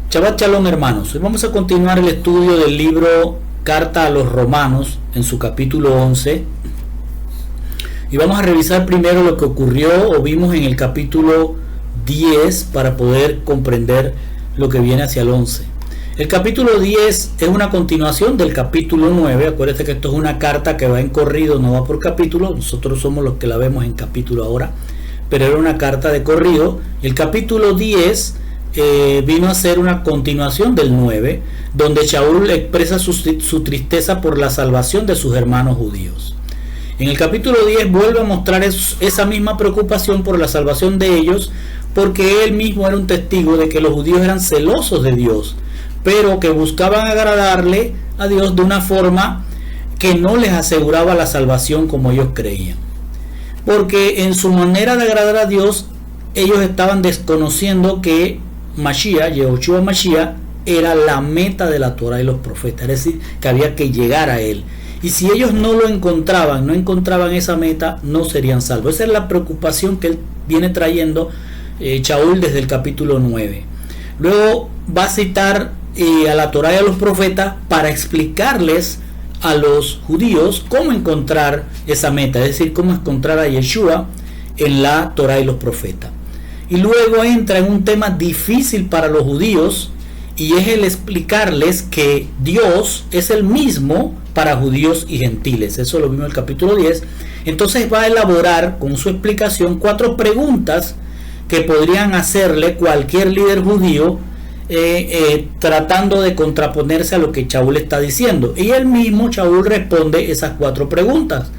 Shabbat Shalom, hermanos. Hoy vamos a continuar el estudio del libro Carta a los Romanos en su capítulo 11 y vamos a revisar primero lo que ocurrió o vimos en el capítulo 10 para poder comprender lo que viene hacia el 11. El capítulo 10 es una continuación del capítulo 9. Acuérdense que esto es una carta que va en corrido, no va por capítulo. Nosotros somos los que la vemos en capítulo ahora, pero era una carta de corrido. Y el capítulo 10 vino a ser una continuación del 9, donde Shaul expresa su tristeza por la salvación de sus hermanos judíos. En el capítulo 10 vuelve a mostrar esa misma preocupación por la salvación de ellos, porque él mismo era un testigo de que los judíos eran celosos de Dios, pero que buscaban agradarle a Dios de una forma que no les aseguraba la salvación como ellos creían, porque en su manera de agradar a Dios ellos estaban desconociendo que Mashiach, Yehoshua Mashiach, era la meta de la Torah y los profetas, es decir, que había que llegar a él. Y si ellos no lo encontraban, no encontraban esa meta, no serían salvos. Esa es la preocupación que él viene trayendo Shaul desde el capítulo 9. Luego va a citar a la Torah y a los profetas para explicarles a los judíos cómo encontrar esa meta, es decir, cómo encontrar a Yeshua en la Torah y los profetas. Y luego entra en un tema difícil para los judíos, y es el explicarles que Dios es el mismo para judíos y gentiles. Eso lo vimos en el capítulo 10. Entonces va a elaborar con su explicación 4 preguntas que podrían hacerle cualquier líder judío tratando de contraponerse a lo que Shaul está diciendo. Y él mismo, Shaul, responde esas 4 preguntas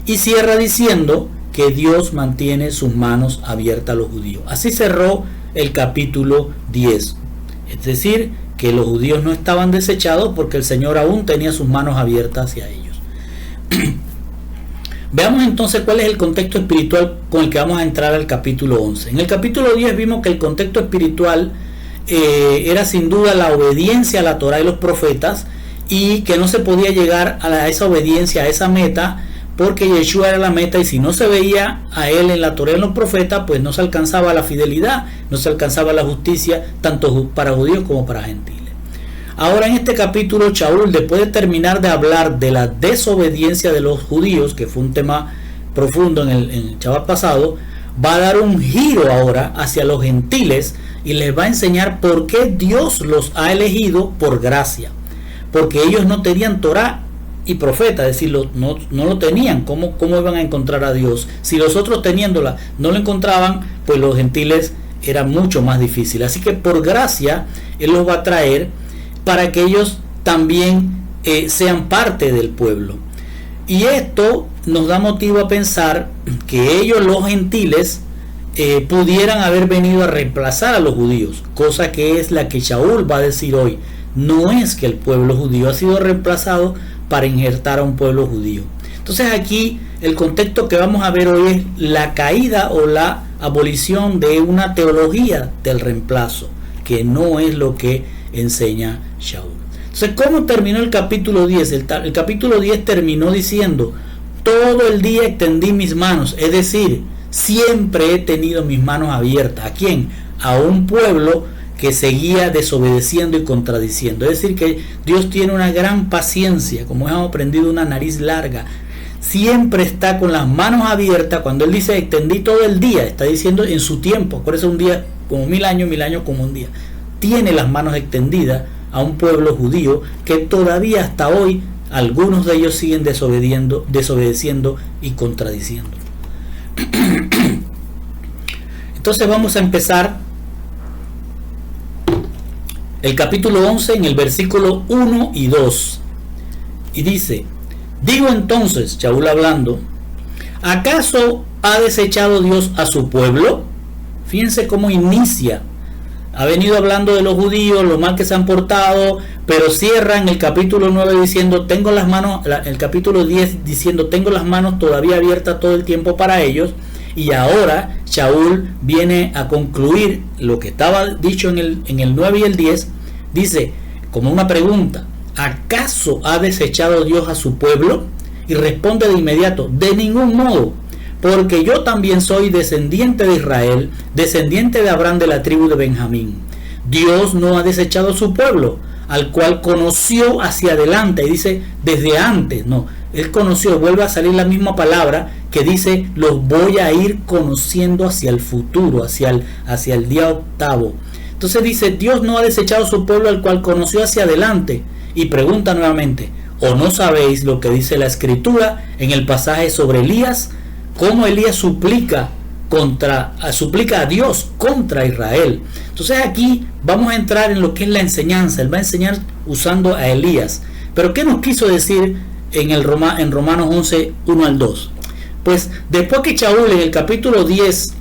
y cierra diciendo que Dios mantiene sus manos abiertas a los judíos. Así cerró el capítulo 10. Es decir, que los judíos no estaban desechados porque el Señor aún tenía sus manos abiertas hacia ellos. Veamos entonces cuál es el contexto espiritual con el que vamos a entrar al capítulo 11. En el capítulo 10 vimos que el contexto espiritual era sin duda la obediencia a la Torah y los profetas, y que no se podía llegar a esa obediencia, a esa meta, porque Yeshua era la meta, y si no se veía a él en la Torah y en los profetas, pues no se alcanzaba la fidelidad, no se alcanzaba la justicia, tanto para judíos como para gentiles. Ahora en este capítulo, Shaul, después de terminar de hablar de la desobediencia de los judíos, que fue un tema profundo en el Shabbat pasado, va a dar un giro ahora hacia los gentiles y les va a enseñar por qué Dios los ha elegido por gracia, porque ellos no tenían Torah y profeta, es decir, no lo tenían. ¿Cómo iban a encontrar a Dios? Si los otros teniéndola no lo encontraban, pues los gentiles era mucho más difícil. Así que por gracia Él los va a traer para que ellos también sean parte del pueblo. Y esto nos da motivo a pensar que ellos, los gentiles, pudieran haber venido a reemplazar a los judíos, cosa que es la que Shaul va a decir hoy. No es que el pueblo judío ha sido reemplazado para injertar a un pueblo judío. Entonces aquí el contexto que vamos a ver hoy es la caída o la abolición de una teología del reemplazo, que no es lo que enseña Shaul. Entonces, ¿cómo terminó el capítulo 10? El capítulo 10 terminó diciendo: todo el día extendí mis manos, es decir, siempre he tenido mis manos abiertas. ¿A quién? A un pueblo que seguía desobedeciendo y contradiciendo. Es decir, que Dios tiene una gran paciencia, como hemos aprendido, una nariz larga. Siempre está con las manos abiertas. Cuando Él dice extendí todo el día, está diciendo en su tiempo. Por eso un día como 1000 años, 1000 años como un día. Tiene las manos extendidas a un pueblo judío que todavía hasta hoy algunos de ellos siguen desobedeciendo y contradiciendo. Entonces vamos a empezar el capítulo 11 en el versículo 1 y 2. Y dice: digo entonces, Shaul hablando, ¿acaso ha desechado Dios a su pueblo? Fíjense cómo inicia. Ha venido hablando de los judíos, lo mal que se han portado, pero cierra en el capítulo 9 diciendo, tengo las manos, el capítulo 10 diciendo, tengo las manos todavía abiertas todo el tiempo para ellos. Y ahora Shaul viene a concluir lo que estaba dicho en el 9 y el 10. Dice, como una pregunta, ¿acaso ha desechado Dios a su pueblo? Y responde de inmediato, de ningún modo, porque yo también soy descendiente de Israel, descendiente de Abraham de la tribu de Benjamín. Dios no ha desechado a su pueblo, al cual conoció hacia adelante. Y dice desde antes, no, él conoció, vuelve a salir la misma palabra que dice los voy a ir conociendo hacia el futuro, hacia el día octavo. Entonces dice, Dios no ha desechado a su pueblo, al cual conoció hacia adelante. Y pregunta nuevamente, ¿o no sabéis lo que dice la Escritura en el pasaje sobre Elías? Cómo Elías suplica a Dios contra Israel. Entonces aquí vamos a entrar en lo que es la enseñanza. Él va a enseñar usando a Elías. Pero ¿qué nos quiso decir en Romanos 11, 1 al 2? Pues después que Shaul en el capítulo 10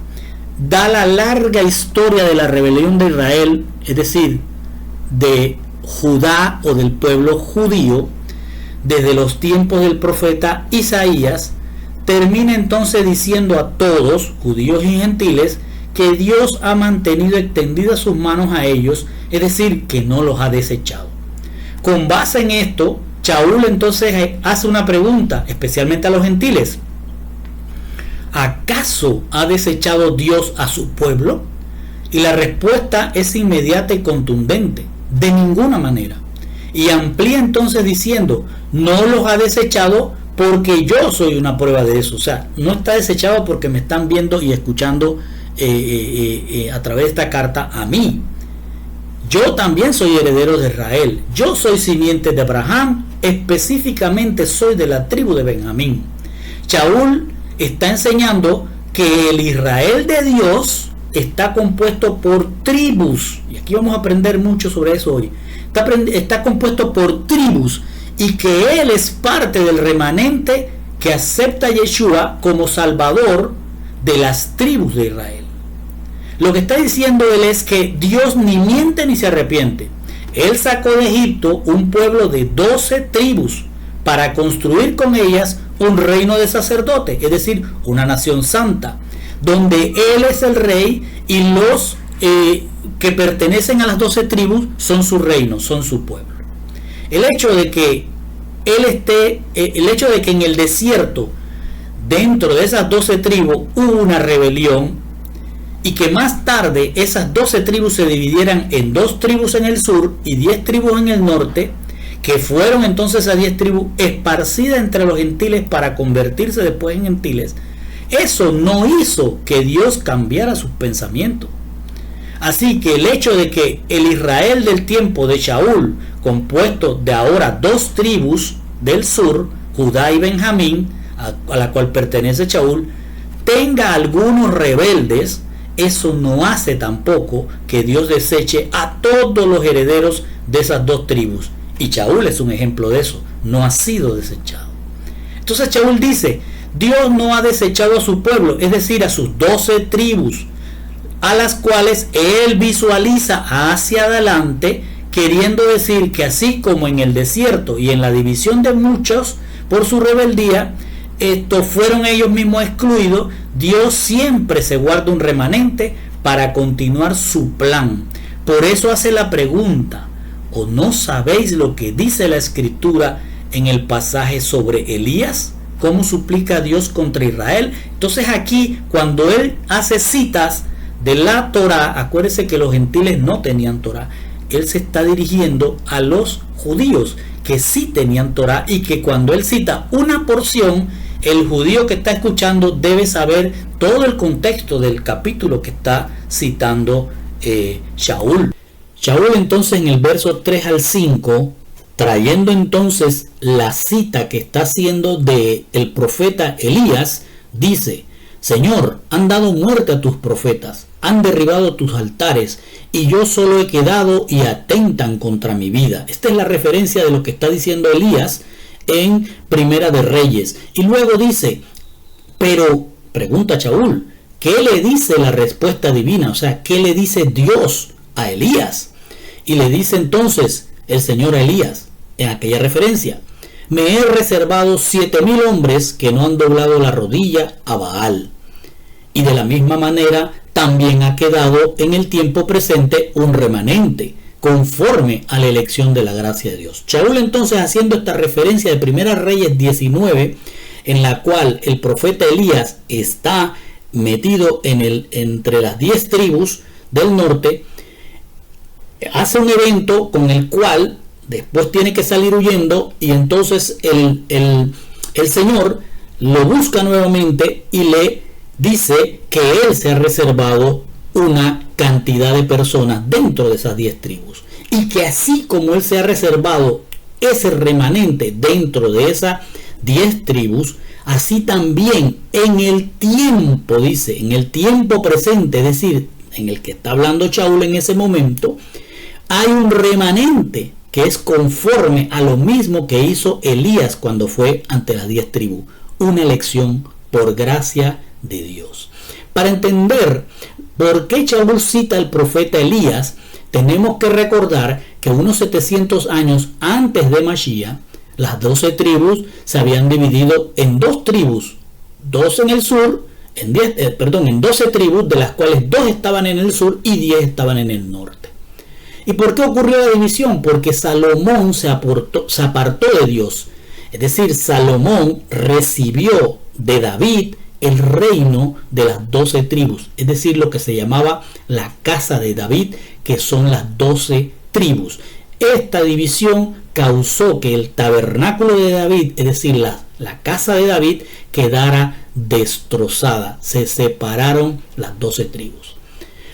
da la larga historia de la rebelión de Israel, es decir, de Judá o del pueblo judío, desde los tiempos del profeta Isaías, termina entonces diciendo a todos, judíos y gentiles, que Dios ha mantenido extendidas sus manos a ellos, es decir, que no los ha desechado. Con base en esto, Shaul entonces hace una pregunta, especialmente a los gentiles. ¿Acaso ha desechado Dios a su pueblo? Y la respuesta es inmediata y contundente, de ninguna manera. Y amplía entonces diciendo, no los ha desechado porque yo soy una prueba de eso. O sea, no está desechado porque me están viendo y escuchando a través de esta carta a mí. Yo también soy heredero de Israel. Yo soy simiente de Abraham. Específicamente soy de la tribu de Benjamín. Shaul está enseñando que el Israel de Dios está compuesto por tribus. Y aquí vamos a aprender mucho sobre eso hoy. Está compuesto por tribus. Y que Él es parte del remanente que acepta a Yeshua como Salvador de las tribus de Israel. Lo que está diciendo Él es que Dios ni miente ni se arrepiente. Él sacó de Egipto un pueblo de 12 tribus para construir con ellas un reino de sacerdotes, es decir, una nación santa, donde Él es el rey y los que pertenecen a las 12 tribus son su reino, son su pueblo. El hecho de que en el desierto, dentro de esas 12 tribus, hubo una rebelión y que más tarde esas 12 tribus se dividieran en 2 tribus en el sur y 10 tribus en el norte, que fueron entonces a 10 tribus esparcidas entre los gentiles para convertirse después en gentiles, eso no hizo que Dios cambiara sus pensamientos. Así que el hecho de que el Israel del tiempo de Shaul, compuesto de ahora 2 tribus del sur, Judá y Benjamín, a la cual pertenece Shaul, tenga algunos rebeldes, eso no hace tampoco que Dios deseche a todos los herederos de esas 2 tribus. Y Shaul es un ejemplo de eso, no ha sido desechado. Entonces Shaul dice, Dios no ha desechado a su pueblo, es decir, a sus 12 tribus, a las cuales Él visualiza hacia adelante, queriendo decir que así como en el desierto y en la división de muchos por su rebeldía, estos fueron ellos mismos excluidos, Dios siempre se guarda un remanente para continuar su plan. Por eso hace la pregunta, ¿o no sabéis lo que dice la Escritura en el pasaje sobre Elías? ¿Cómo suplica Dios contra Israel? Entonces aquí, cuando Él hace citas de la Torá, acuérdense que los gentiles no tenían Torá, Él se está dirigiendo a los judíos que sí tenían Torá, y que cuando Él cita una porción, el judío que está escuchando debe saber todo el contexto del capítulo que está citando Shaul. Shaul entonces en el verso 3 al 5, trayendo entonces la cita que está haciendo de el profeta Elías, dice: Señor, han dado muerte a tus profetas, han derribado tus altares, y yo solo he quedado y atentan contra mi vida. Esta es la referencia de lo que está diciendo Elías en Primera de Reyes. Y luego dice, pero, pregunta Shaul, ¿qué le dice la respuesta divina? O sea, ¿qué le dice Dios a Elías? Y le dice entonces el Señor a Elías, en aquella referencia: me he reservado 7,000 hombres que no han doblado la rodilla a Baal. Y de la misma manera también ha quedado en el tiempo presente un remanente, conforme a la elección de la gracia de Dios. Shaul entonces, haciendo esta referencia de Primera Reyes 19, en la cual el profeta Elías está metido entre las 10 tribus del norte, hace un evento con el cual después tiene que salir huyendo, y entonces el Señor lo busca nuevamente y le dice que Él se ha reservado una cantidad de personas dentro de esas 10 tribus, y que así como Él se ha reservado ese remanente dentro de esas 10 tribus, así también en el tiempo, dice, en el tiempo presente, es decir, en el que está hablando Shaul en ese momento, hay un remanente que es conforme a lo mismo que hizo Elías cuando fue ante las 10 tribus, una elección por gracia de Dios. Para entender por qué Shaul cita al profeta Elías, tenemos que recordar que unos 700 años antes de Mashiach, las 12 tribus se habían dividido en 2 tribus, 2 en el sur, en 12 tribus, de las cuales 2 estaban en el sur y 10 estaban en el norte. ¿Y por qué ocurrió la división? Porque Salomón se apartó de Dios. Es decir, Salomón recibió de David el reino de las 12 tribus, es decir, lo que se llamaba la casa de David, que son las 12 tribus. Esta división causó que el tabernáculo de David, es decir, la casa de David, quedara destrozada. Se separaron las 12 tribus.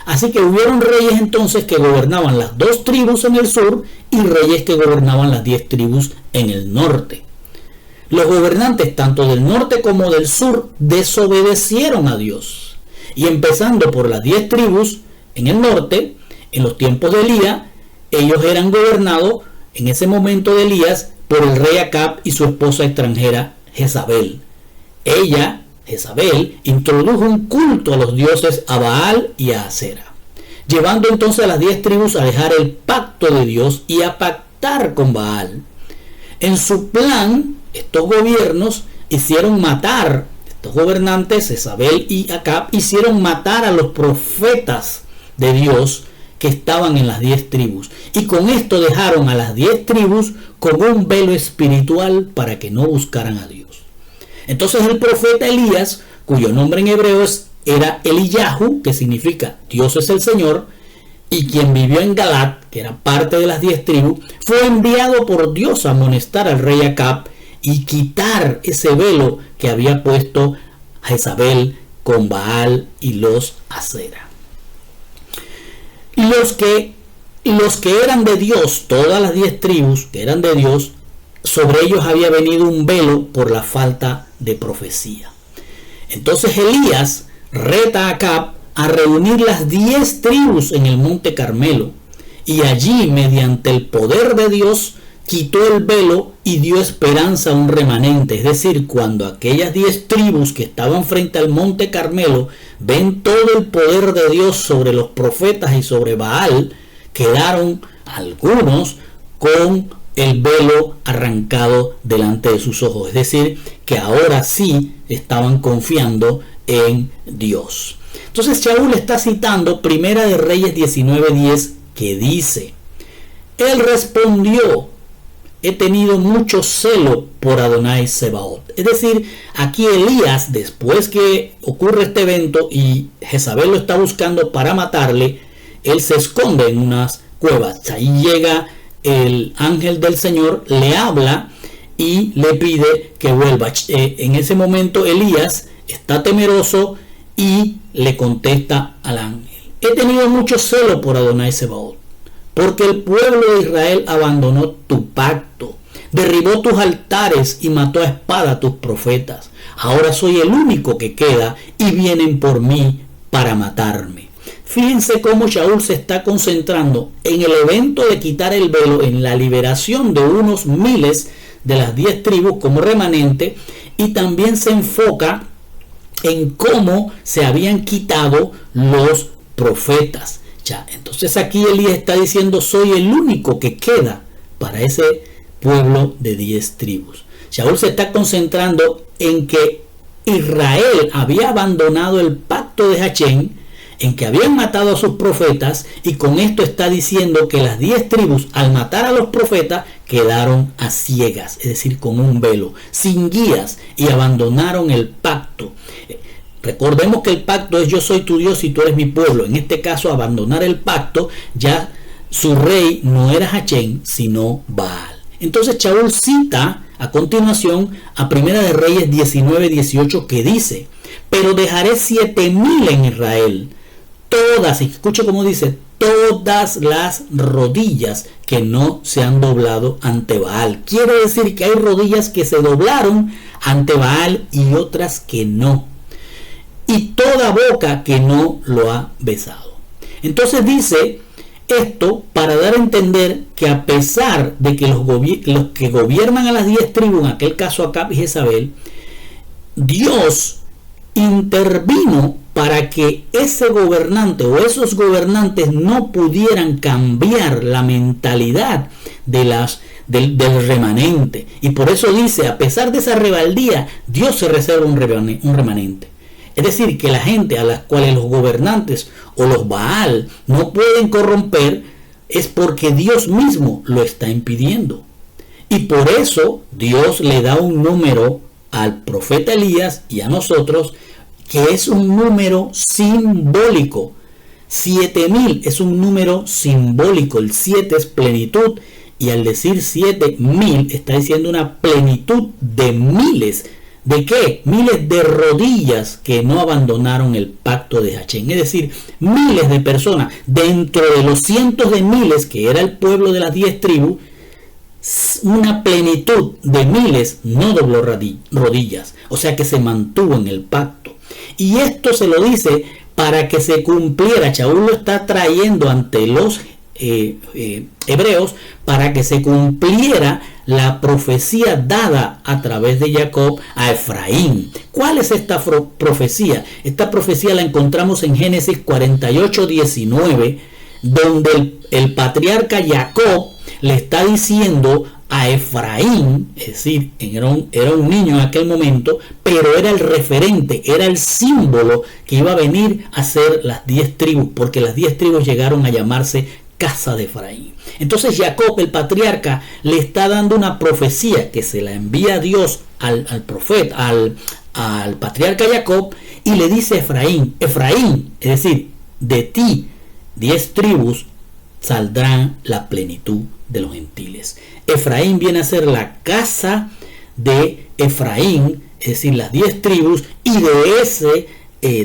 Así que hubieron reyes entonces que gobernaban las 2 tribus en el sur y reyes que gobernaban las 10 tribus en el norte. Los gobernantes tanto del norte como del sur desobedecieron a Dios. Y empezando por las 10 tribus en el norte, en los tiempos de Elías, ellos eran gobernados en ese momento de Elías por el rey Acab y su esposa extranjera Jezabel. Ella, Jezabel, introdujo un culto a los dioses a Baal y a Acera, llevando entonces a las 10 tribus a dejar el pacto de Dios y a pactar con Baal. En su plan, estos gobiernos hicieron matar, estos gobernantes, Jezabel y Acab, hicieron matar a los profetas de Dios que estaban en las 10 tribus, y con esto dejaron a las 10 tribus con un velo espiritual para que no buscaran a Dios. Entonces el profeta Elías, cuyo nombre en hebreo era Eliyahu, que significa Dios es el Señor, y quien vivió en Galat, que era parte de las 10 tribus, fue enviado por Dios a amonestar al rey Acab y quitar ese velo que había puesto Jezabel con Baal y los Acera. Los que eran de Dios, todas las 10 tribus que eran de Dios, sobre ellos había venido un velo por la falta de profecía. Entonces Elías reta a Acab a reunir las 10 tribus en el monte Carmelo, y allí, mediante el poder de Dios, quitó el velo y dio esperanza a un remanente. Es decir, cuando aquellas 10 tribus que estaban frente al monte Carmelo ven todo el poder de Dios sobre los profetas y sobre Baal, quedaron algunos con el velo arrancado delante de sus ojos. Es decir, que ahora sí estaban confiando en Dios. Entonces Shaul está citando Primera de Reyes 19:10, que dice: Él respondió: he tenido mucho celo por Adonai Sebaot. Es decir, aquí Elías, después que ocurre este evento y Jezabel lo está buscando para matarle, él se esconde en unas cuevas. Ahí llega el ángel del Señor, le habla y le pide que vuelva. En ese momento Elías está temeroso y le contesta al ángel: he tenido mucho celo por Adonai Sebaot, porque el pueblo de Israel abandonó tu pacto, derribó tus altares y mató a espada a tus profetas. Ahora soy el único que queda y vienen por mí para matarme. Fíjense cómo Shaul se está concentrando en el evento de quitar el velo, en la liberación de unos miles de las 10 tribus como remanente, y también se enfoca en cómo se habían quitado los profetas. Ya, entonces aquí Elías está diciendo: soy el único que queda para ese pueblo de 10 tribus. Shaul se está concentrando en que Israel había abandonado el pacto de Hachén, en que habían matado a sus profetas, y con esto está diciendo que las 10 tribus, al matar a los profetas, quedaron a ciegas, es decir, con un velo, sin guías, y abandonaron el pacto. Recordemos que el pacto es: yo soy tu Dios y tú eres mi pueblo. En este caso, abandonar el pacto ya su rey no era Hachén, sino Baal. Entonces Shaul cita a continuación a Primera de Reyes 19:18 que dice: pero dejaré 7,000 en Israel, todas, y escuche cómo dice, todas las rodillas que no se han doblado ante Baal. Quiere decir que hay rodillas que se doblaron ante Baal y otras que no. Y toda boca que no lo ha besado. Entonces dice esto para dar a entender que a pesar de que los que gobiernan a las 10 tribus, en aquel caso Acab y Jezabel, Dios intervino para que ese gobernante o esos gobernantes no pudieran cambiar la mentalidad del remanente. Y por eso dice, a pesar de esa rebeldía, Dios se reserva un remanente. Es decir, que la gente a las cuales los gobernantes o los Baal no pueden corromper es porque Dios mismo lo está impidiendo. Y por eso Dios le da un número al profeta Elías y a nosotros, que es un número simbólico. 7,000 es un número simbólico. El 7 es plenitud, y al decir 7,000 está diciendo una plenitud de miles. ¿De qué? Miles de rodillas que no abandonaron el pacto de Hachén. Es decir, miles de personas dentro de los cientos de miles que era el pueblo de las 10 tribus. Una plenitud de miles no dobló rodillas, o sea que se mantuvo en el pacto. Y esto se lo dice para que se cumpliera. Shaul lo está trayendo ante los hebreos para que se cumpliera la profecía dada a través de Jacob a Efraín. ¿Cuál es esta profecía? Esta profecía la encontramos en Génesis 48:19, donde el patriarca Jacob le está diciendo a Efraín, es decir, era un niño en aquel momento, pero era el referente, era el símbolo que iba a venir a ser las 10 tribus, porque las 10 tribus llegaron a llamarse casa de Efraín. Entonces Jacob, el patriarca, le está dando una profecía que se la envía Dios al profeta, al patriarca Jacob, y le dice a Efraín, es decir, de ti 10 tribus saldrán la plenitud de los gentiles. Efraín viene a ser la casa de Efraín, es decir, las 10 tribus, y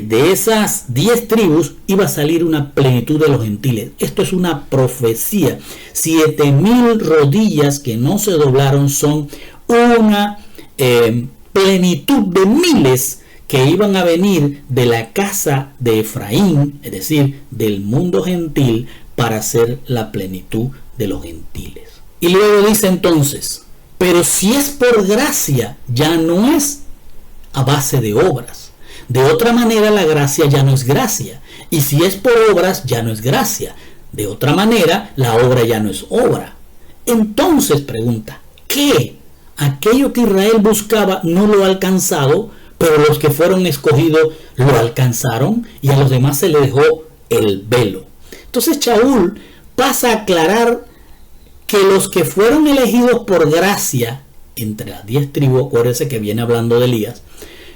de esas 10 tribus iba a salir una plenitud de los gentiles. Esto es una profecía. 7,000 rodillas que no se doblaron son una plenitud de miles que iban a venir de la casa de Efraín, es decir, del mundo gentil, para ser la plenitud de los gentiles. Y luego dice entonces, pero si es por gracia, ya no es a base de obras. De otra manera, la gracia ya no es gracia. Y si es por obras, ya no es gracia. De otra manera, la obra ya no es obra. Entonces pregunta, ¿qué? Aquello que Israel buscaba no lo ha alcanzado, pero los que fueron escogidos lo alcanzaron, y a los demás se les dejó el velo. Entonces Shaul pasa a aclarar que los que fueron elegidos por gracia, entre las 10 tribus, acuérdense que viene hablando de Elías,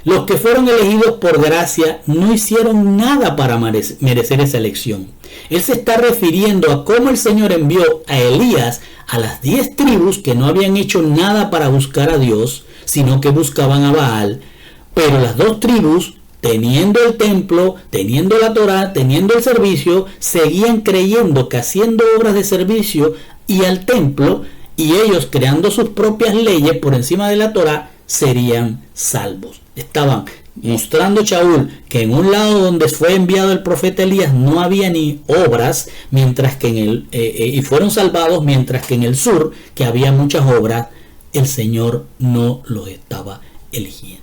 los que fueron elegidos por gracia no hicieron nada para merecer esa elección. Él se está refiriendo a cómo el Señor envió a Elías a las 10 tribus que no habían hecho nada para buscar a Dios, sino que buscaban a Baal, pero las 2 tribus, teniendo el templo, teniendo la Torá, teniendo el servicio, seguían creyendo que haciendo obras de servicio y al templo, y ellos creando sus propias leyes por encima de la Torá, serían salvos. Estaban mostrando Shaul que en un lado donde fue enviado el profeta Elías no había ni obras, mientras que y fueron salvados, mientras que en el sur, que había muchas obras, el Señor no los estaba eligiendo.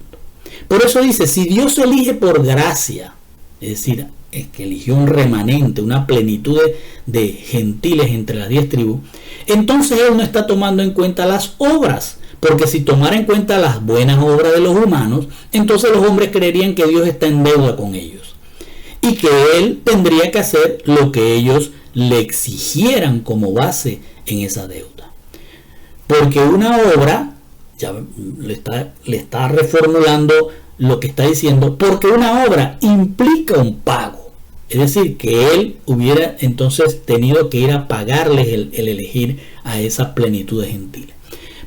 Por eso dice, si Dios elige por gracia, es decir, es que eligió un remanente, una plenitud de gentiles entre las 10 tribus, entonces Él no está tomando en cuenta las obras, porque si tomara en cuenta las buenas obras de los humanos, entonces los hombres creerían que Dios está en deuda con ellos y que Él tendría que hacer lo que ellos le exigieran como base en esa deuda. Porque una obra, ya le está reformulando lo que está diciendo, porque una obra implica un pago. Es decir, que él hubiera entonces tenido que ir a pagarles el elegir a esa plenitud de gentiles.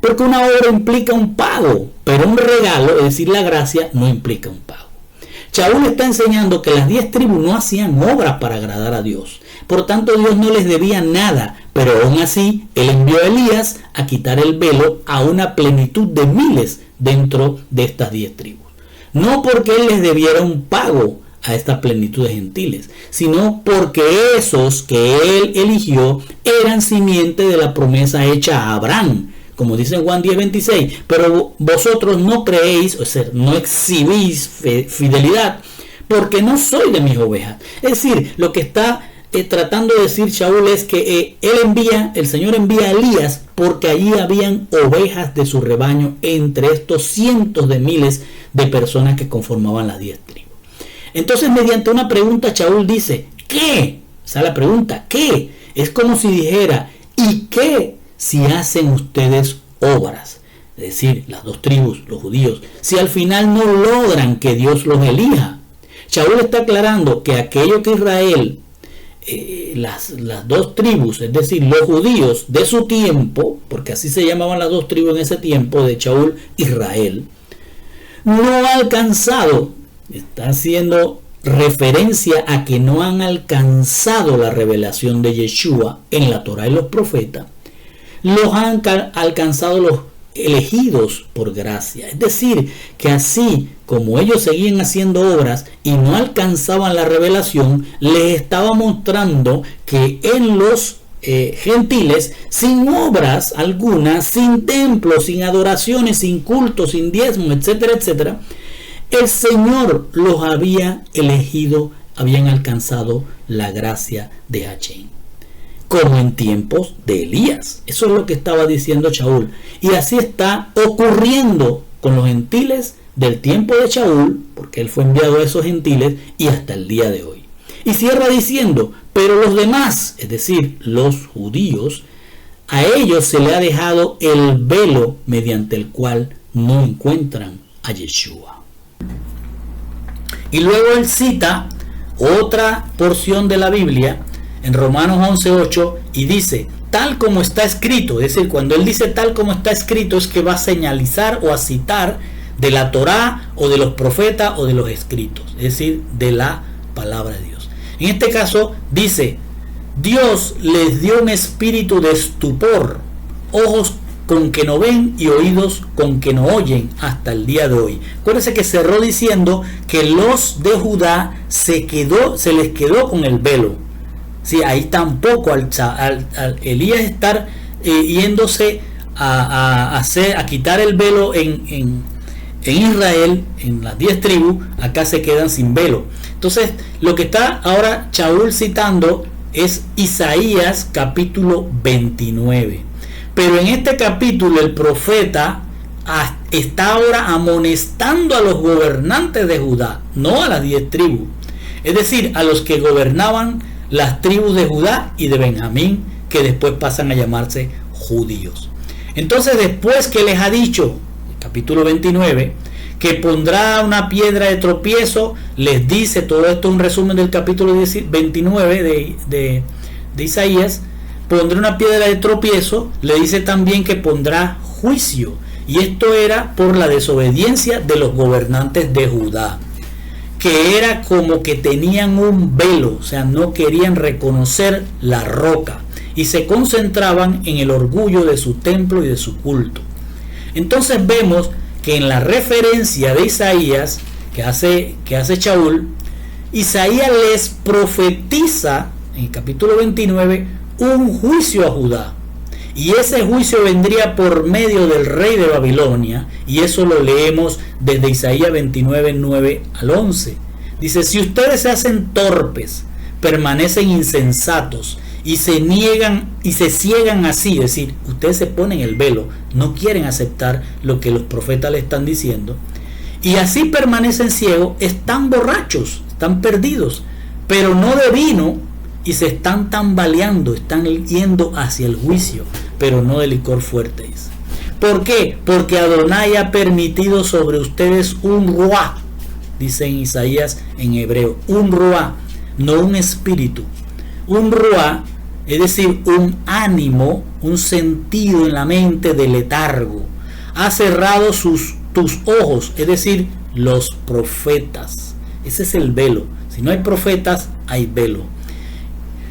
Porque una obra implica un pago, pero un regalo, es decir, la gracia, no implica un pago. Shaul está enseñando que las 10 tribus no hacían obras para agradar a Dios. Por tanto, Dios no les debía nada, pero aún así, él envió a Elías a quitar el velo a una plenitud de miles dentro de estas 10 tribus. No porque él les debiera un pago a esta plenitud de gentiles, sino porque esos que él eligió eran simiente de la promesa hecha a Abraham, como dice en Juan 10:26, pero vosotros no creéis, o sea, no exhibís fidelidad, porque no soy de mis ovejas. Es decir, lo que está tratando de decir Shaul es que el Señor envía a Elías porque allí habían ovejas de su rebaño entre estos cientos de miles de personas que conformaban las 10 tribus. Entonces, mediante una pregunta, Shaul dice, ¿qué? O sea, la pregunta, ¿qué? Es como si dijera, ¿y qué si hacen ustedes obras? Es decir, las 2 tribus, los judíos, si al final no logran que Dios los elija. Shaul está aclarando que aquello que Israel, las 2 tribus, es decir, los judíos de su tiempo, porque así se llamaban las 2 tribus en ese tiempo de Shaul, Israel, no ha alcanzado, está haciendo referencia a que no han alcanzado la revelación de Yeshua en la Torá y los profetas, los han alcanzado los elegidos por gracia. Es decir, que así como ellos seguían haciendo obras y no alcanzaban la revelación, les estaba mostrando que en los gentiles, sin obras algunas, sin templos, sin adoraciones, sin cultos, sin diezmos, etcétera, etcétera, el Señor los había elegido, habían alcanzado la gracia de Hashem, como en tiempos de Elías. Eso es lo que estaba diciendo Shaul. Y así está ocurriendo con los gentiles del tiempo de Shaul, porque él fue enviado a esos gentiles, y hasta el día de hoy. Y cierra diciendo, pero los demás, es decir, los judíos, a ellos se le ha dejado el velo mediante el cual no encuentran a Yeshua. Y luego él cita otra porción de la Biblia en Romanos 11:8 y dice, tal como está escrito. Es decir, cuando él dice tal como está escrito, es que va a señalizar o a citar de la Torá o de los profetas o de los escritos, es decir, de la palabra de Dios. En este caso dice, Dios les dio un espíritu de estupor, ojos con que no ven y oídos con que no oyen hasta el día de hoy. Acuérdense que cerró diciendo que los de Judá se les quedó con el velo. Sí, ahí tampoco al Elías estar yéndose a quitar el velo en Israel, en las 10 tribus, acá se quedan sin velo. Entonces, lo que está ahora Shaul citando es Isaías capítulo 29. Pero en este capítulo el profeta está ahora amonestando a los gobernantes de Judá, no a las 10 tribus. Es decir, a los que gobernaban las tribus de Judá y de Benjamín, que después pasan a llamarse judíos. Entonces, después que les ha dicho, capítulo 29, que pondrá una piedra de tropiezo, les dice, todo esto es un resumen del capítulo 29 de Isaías, pondrá una piedra de tropiezo, le dice también que pondrá juicio, y esto era por la desobediencia de los gobernantes de Judá, que era como que tenían un velo, o sea, no querían reconocer la roca y se concentraban en el orgullo de su templo y de su culto. Entonces vemos que en la referencia de Isaías que hace Shaul, Isaías les profetiza en el capítulo 29 un juicio a Judá, y ese juicio vendría por medio del rey de Babilonia, y eso lo leemos desde Isaías 29, 9 al 11. Dice, si ustedes se hacen torpes, permanecen insensatos y se niegan y se ciegan así, es decir, ustedes se ponen el velo, no quieren aceptar lo que los profetas le están diciendo, y así permanecen ciegos, están borrachos, están perdidos, pero no de vino, y se están tambaleando, están yendo hacia el juicio, pero no de licor fuerte. ¿Por qué? Porque Adonai ha permitido sobre ustedes un ruá, dice en Isaías en hebreo, un ruá, no un espíritu. Un ruá, es decir, un ánimo, un sentido en la mente de letargo. Ha cerrado tus ojos, es decir, los profetas. Ese es el velo. Si no hay profetas, hay velo.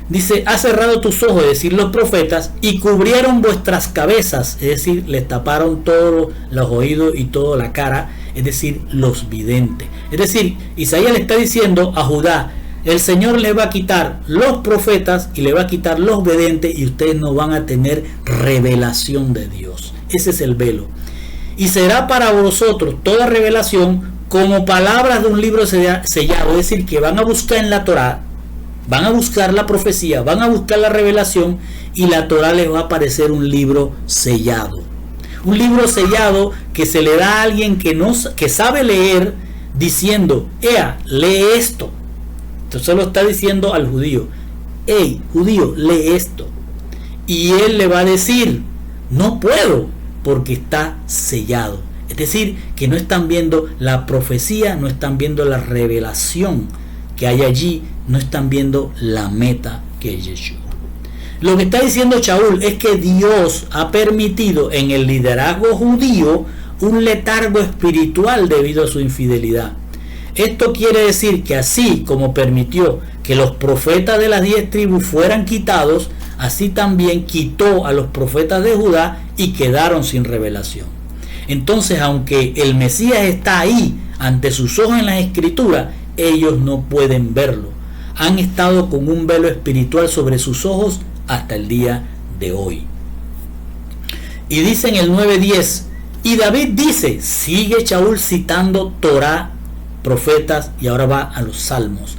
Dice, ha cerrado tus ojos, es decir, los profetas, y cubrieron vuestras cabezas, es decir, les taparon todos los oídos y toda la cara, es decir, los videntes. Es decir, Isaías le está diciendo a Judá, el Señor le va a quitar los profetas y le va a quitar los videntes y ustedes no van a tener revelación de Dios. Ese es el velo. Y será para vosotros toda revelación como palabras de un libro sellado, es decir, que van a buscar en la Torá, van a buscar la profecía, van a buscar la revelación y la Torá les va a aparecer un libro sellado. Un libro sellado que se le da a alguien que sabe leer diciendo, ea, lee esto. Entonces lo está diciendo al judío, hey, judío, lee esto. Y él le va a decir, no puedo porque está sellado. Es decir, que no están viendo la profecía, no están viendo la revelación que hay allí, no están viendo la meta que es Yeshua. Lo que está diciendo Shaul es que Dios ha permitido en el liderazgo judío un letargo espiritual debido a su infidelidad. Esto quiere decir que así como permitió que los profetas de las 10 tribus fueran quitados, así también quitó a los profetas de Judá y quedaron sin revelación. Entonces, aunque el Mesías está ahí ante sus ojos en la Escritura, ellos no pueden verlo. Han estado con un velo espiritual sobre sus ojos hasta el día de hoy. Y dice en el 9:10, y David dice, sigue Shaul citando Torá, profetas, y ahora va a los salmos.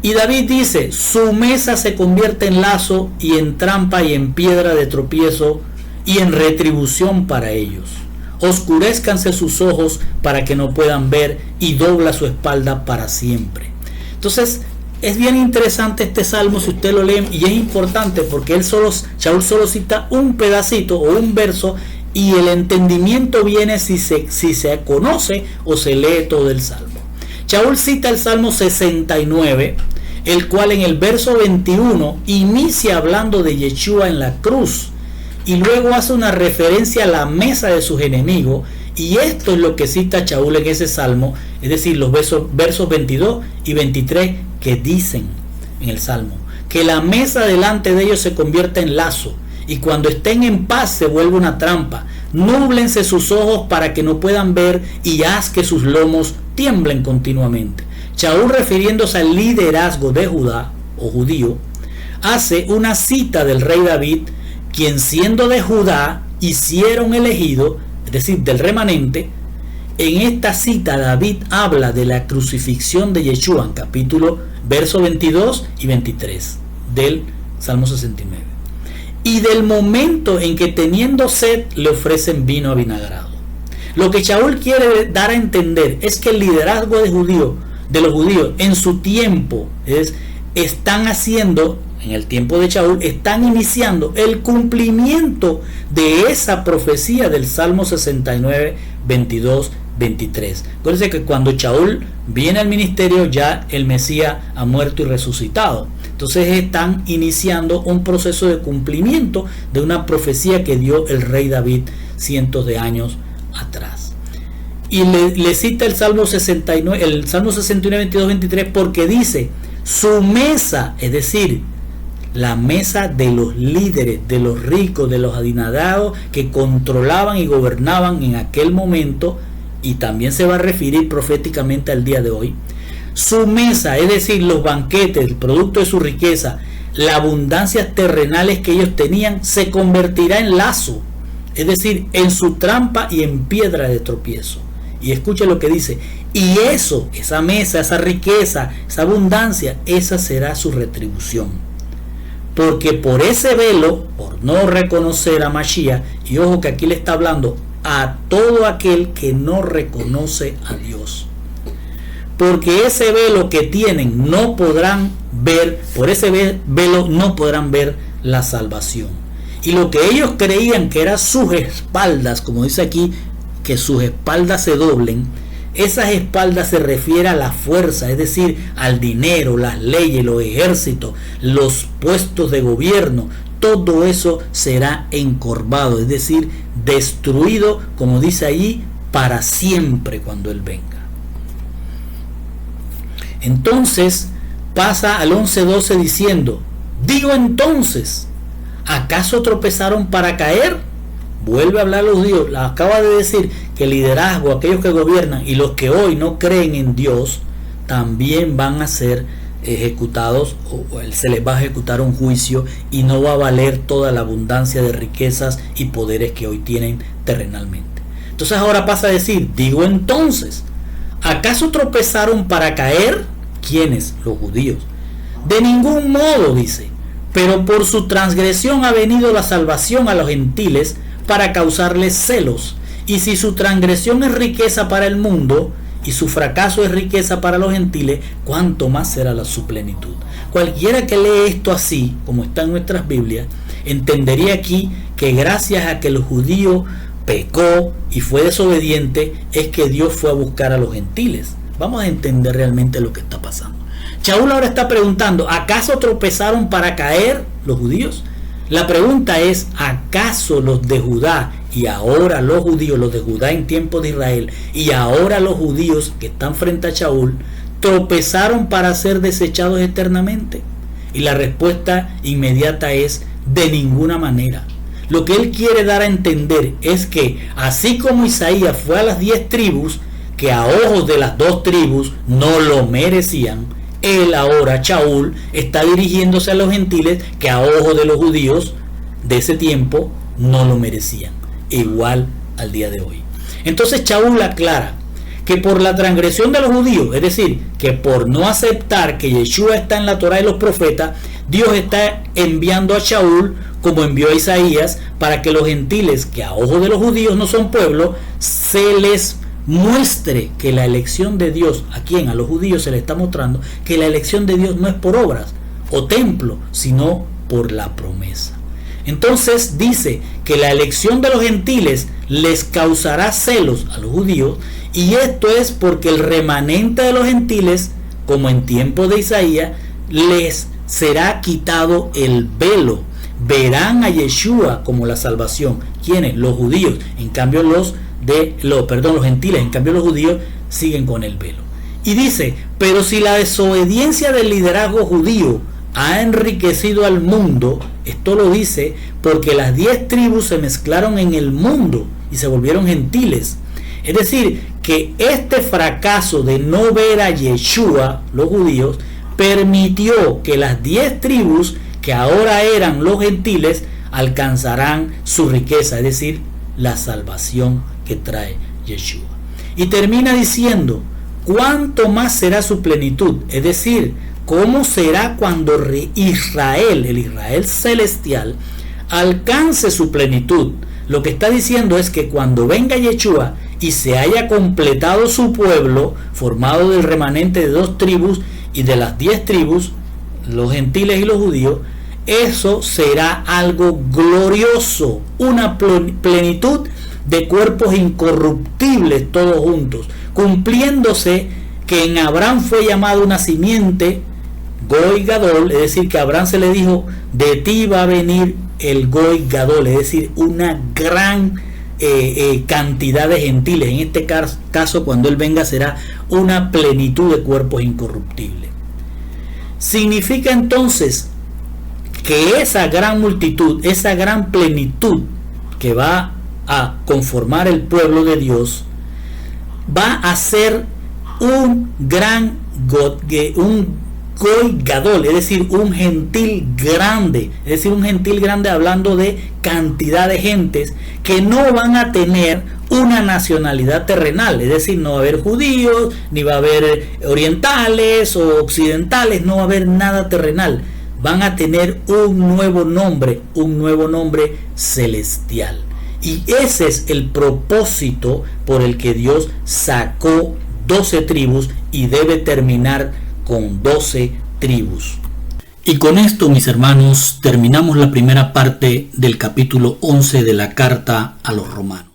Y David dice, su mesa se convierte en lazo y en trampa y en piedra de tropiezo y en retribución para ellos. Oscurézcanse sus ojos para que no puedan ver y dobla su espalda para siempre. Entonces es bien interesante este salmo si usted lo lee, y es importante porque Shaul solo cita un pedacito o un verso, y el entendimiento viene si se conoce o se lee todo el salmo. Shaul cita el Salmo 69, el cual en el verso 21 inicia hablando de Yeshua en la cruz y luego hace una referencia a la mesa de sus enemigos, y esto es lo que cita Shaul en ese salmo, es decir, los versos 22 y 23 que dicen en el salmo que la mesa delante de ellos se convierte en lazo y cuando estén en paz se vuelve una trampa. Núblense sus ojos para que no puedan ver y haz que sus lomos tiemblen continuamente. Shaul, refiriéndose al liderazgo de Judá o judío, hace una cita del rey David, quien siendo de Judá hicieron elegido, es decir, del remanente. En esta cita David habla de la crucifixión de Yeshua en verso 22 y 23 del Salmo 69. Y del momento en que teniendo sed le ofrecen vino avinagrado. Lo que Shaul quiere dar a entender es que el liderazgo de los judíos en su tiempo están haciendo, en el tiempo de Shaul, están iniciando el cumplimiento de esa profecía del Salmo 69, 22, 23. Acuérdense que cuando Shaul viene al ministerio ya el Mesías ha muerto y resucitado. Entonces están iniciando un proceso de cumplimiento de una profecía que dio el rey David cientos de años atrás. Y le cita el Salmo 69, 22, 23, porque dice, su mesa, es decir, la mesa de los líderes, de los ricos, de los adinerados que controlaban y gobernaban en aquel momento, y también se va a referir proféticamente al día de hoy. Su mesa, es decir, los banquetes, el producto de su riqueza, las abundancias terrenales que ellos tenían, se convertirá en lazo, es decir, en su trampa y en piedra de tropiezo. Y escuche lo que dice, y eso, esa mesa, esa riqueza, esa abundancia, esa será su retribución. Porque por ese velo, por no reconocer a Mashiach, y ojo que aquí le está hablando a todo aquel que no reconoce a Dios. Porque ese velo que tienen no podrán ver, por ese velo no podrán ver la salvación. Y lo que ellos creían que eran sus espaldas, como dice aquí, que sus espaldas se doblen, Esas espaldas se refiere a la fuerza, es decir, al dinero, las leyes, los ejércitos, los puestos de gobierno. Todo eso será encorvado, es decir, destruido, como dice allí, para siempre cuando Él venga. Entonces pasa al 11:12 diciendo: digo entonces, ¿acaso tropezaron para caer? Vuelve a hablar los judíos. Acaba de decir que el liderazgo, aquellos que gobiernan y los que hoy no creen en Dios, también van a ser ejecutados, o se les va a ejecutar un juicio, y no va a valer toda la abundancia de riquezas y poderes que hoy tienen terrenalmente. Entonces ahora pasa a decir: digo entonces, ¿acaso tropezaron para caer? ¿Quiénes? Los judíos. De ningún modo, dice, pero por su transgresión ha venido la salvación a los gentiles para causarles celos. Y si su transgresión es riqueza para el mundo y su fracaso es riqueza para los gentiles, ¿cuánto más será su plenitud? Cualquiera que lee esto así, como está en nuestras Biblias, entendería aquí que gracias a que el judío pecó y fue desobediente, es que Dios fue a buscar a los gentiles. Vamos a entender realmente lo que está pasando. Shaul ahora está preguntando: ¿acaso tropezaron para caer los judíos? La pregunta es: ¿acaso los de Judá y ahora los judíos, los de Judá en tiempo de Israel y ahora los judíos que están frente a Shaul, tropezaron para ser desechados eternamente? Y la respuesta inmediata es: de ninguna manera. Lo que él quiere dar a entender es que así como Isaías fue a las 10 tribus, que a ojos de las 2 tribus no lo merecían, él ahora, Shaul, está dirigiéndose a los gentiles que a ojos de los judíos de ese tiempo no lo merecían, igual al día de hoy. Entonces Shaul aclara que por la transgresión de los judíos, es decir, que por no aceptar que Yeshua está en la Torá y los profetas, Dios está enviando a Shaul, como envió a Isaías, para que los gentiles, que a ojos de los judíos no son pueblo, se les muestre que la elección de Dios, ¿a quién? A los judíos se les está mostrando que la elección de Dios no es por obras o templo, sino por la promesa. Entonces dice que la elección de los gentiles les causará celos a los judíos, y esto es porque el remanente de los gentiles, como en tiempo de Isaías, les será quitado el velo. Verán a Yeshua como la salvación. ¿Quiénes? Los judíos. En cambio los gentiles, en cambio los judíos siguen con el velo. Y dice: pero si la desobediencia del liderazgo judío ha enriquecido al mundo, esto lo dice porque las 10 tribus se mezclaron en el mundo y se volvieron gentiles. Es decir, que este fracaso de no ver a Yeshua, los judíos, permitió que las 10 tribus, que ahora eran los gentiles, alcanzarán su riqueza, es decir, la salvación que trae Yeshua. Y termina diciendo: ¿cuánto más será su plenitud? Es decir, ¿cómo será cuando Israel, el Israel celestial, alcance su plenitud? Lo que está diciendo es que cuando venga Yeshua y se haya completado su pueblo, formado del remanente de 2 tribus y de las 10 tribus, los gentiles y los judíos, eso será algo glorioso, una plenitud de cuerpos incorruptibles todos juntos, cumpliéndose que en Abraham fue llamado una simiente, Goy Gadol, es decir, que a Abraham se le dijo: de ti va a venir el Goy Gadol, es decir, una gran cantidad de gentiles. En este caso, cuando él venga, será una plenitud de cuerpos incorruptibles. Significa entonces que esa gran multitud, esa gran plenitud que va a conformar el pueblo de Dios, va a ser un gran Goy Gadol, es decir, un gentil grande, es decir, un gentil grande hablando de cantidad de gentes que no van a tener una nacionalidad terrenal, es decir, no va a haber judíos, ni va a haber orientales o occidentales, no va a haber nada terrenal. Van a tener un nuevo nombre celestial. Y ese es el propósito por el que Dios sacó 12 tribus y debe terminar con 12 tribus. Y con esto, mis hermanos, terminamos la primera parte del capítulo 11 de la carta a los Romanos.